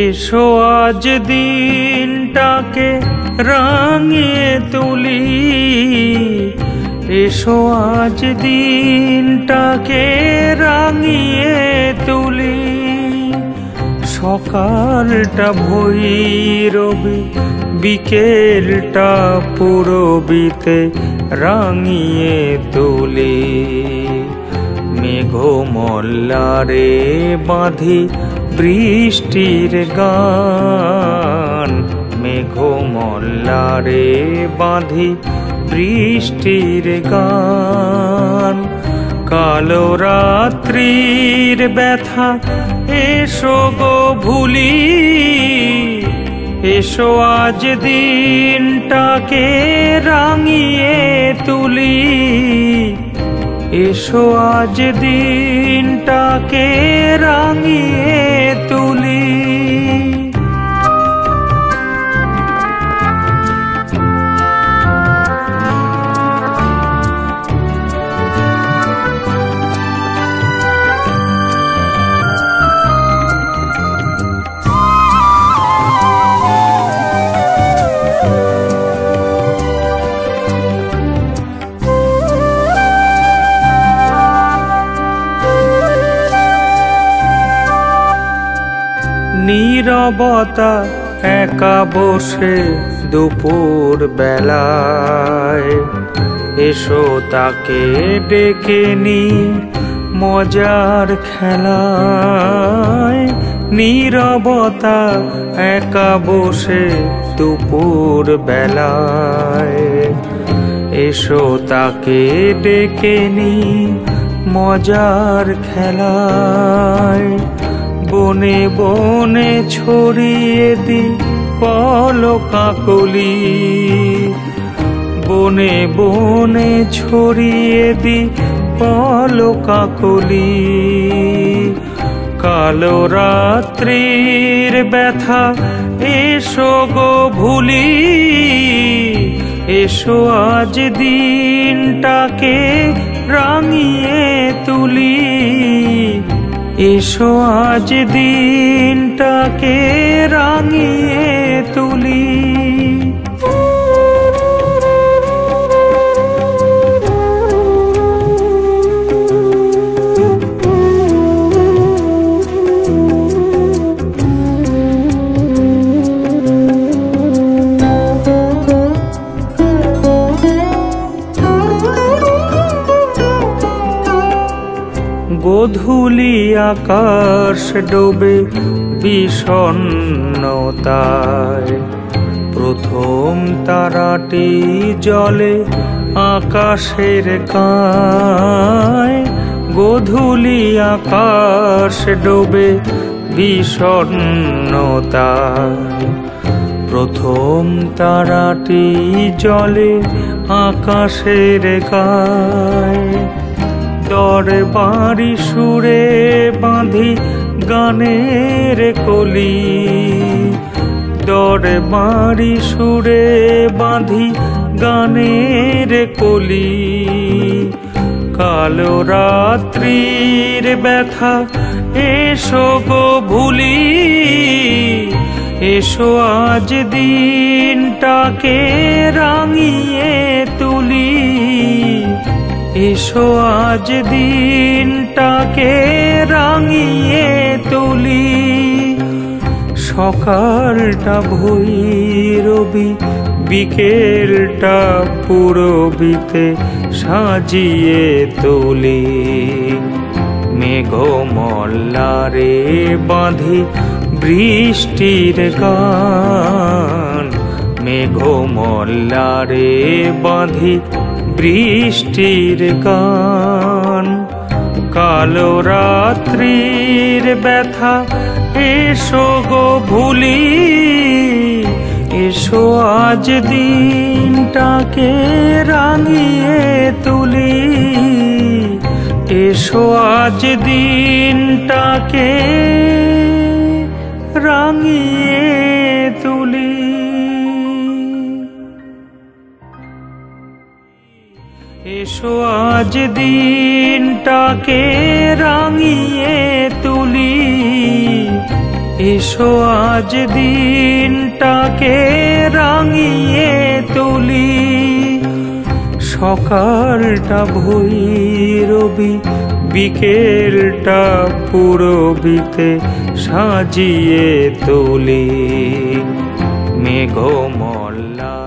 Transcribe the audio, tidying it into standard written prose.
এসো আজ দিনটাকে রাঙিয়ে তুলি, এসো আজ দিনটাকে রাঙিয়ে তুলি। সকালটা ভৈরবী, বিকেলটা পূরবীতে রাঙিয়ে তুলি। মেঘমল্লারে বাঁধি বৃষ্টির গান, মেঘমল্লারে বাঁধি বৃষ্টির গান। কালো রাত্রির ব্যথা এসো গো ভুলি, এসো আজ দিনটাকে রাঙিয়ে তুলি, এসো আজ দিনটাকে রাঙিয়ে তুলি। নীরবতা একা বসে দুপুর বেলায়, এসো তাকে ডেকে নি মজার খেলায়। নীরবতা একা বসে দুপুর বেলায়, এসো তাকে ডেকে নি মজার খেলায়। বনে বনে ছড়িয়ে দি কলকাকলি, বনে বনে ছড়িয়ে দি কলকাকলি। কালো রাত্রির ব্যথা এসো গো ভুলি, এসো আজ দিনটাকে রাঙিয়ে তুলি, এসো আজ দিনটাকে রাঙিয়ে তুলি। গোধূলি আকাশ ডোবে বিষণ্ণতায়, প্রথম তারাটি জ্বলে আকাশের গায়। গোধূলি আকাশ ডোবে বিষণ্ণতায়, প্রথম তারাটি জ্বলে আকাশের গায়। দরবারি সুরে বাঁধি গানের কলি, দরবারি সুরে বাঁধি গানের কলি। কালো রাত্রির ব্যথা এসো গো ভুলি, এসো আজ দিনটাকে রাঙিয়ে তুলি, এসো আজ দিনটাকে রাঙিয়ে তুলি। সকালটা ভৈরবী, বিকেলটা পূরবীতে সাজিয়ে তুলি। মেঘমল্লারে বাঁধি বৃষ্টির গান, মেঘমল্লারে বাঁধি বৃষ্টির গান। কালো রাত্রির ব্যথা এসো গো ভুলি, এসো আজ দিনটাকে রাঙিয়ে তুলি, এসো আজ দিনটাকে রাঙিয়ে তুলি। এসো আজ দিনটাকে রাঙিয়ে তুলি, এসো এসো আজ দিনটাকে রাঙিয়ে তুলি, সকালটা ভৈরবী, বিকেলটা পূরবীতে সাজিয়ে তুলি। মেঘমল্লা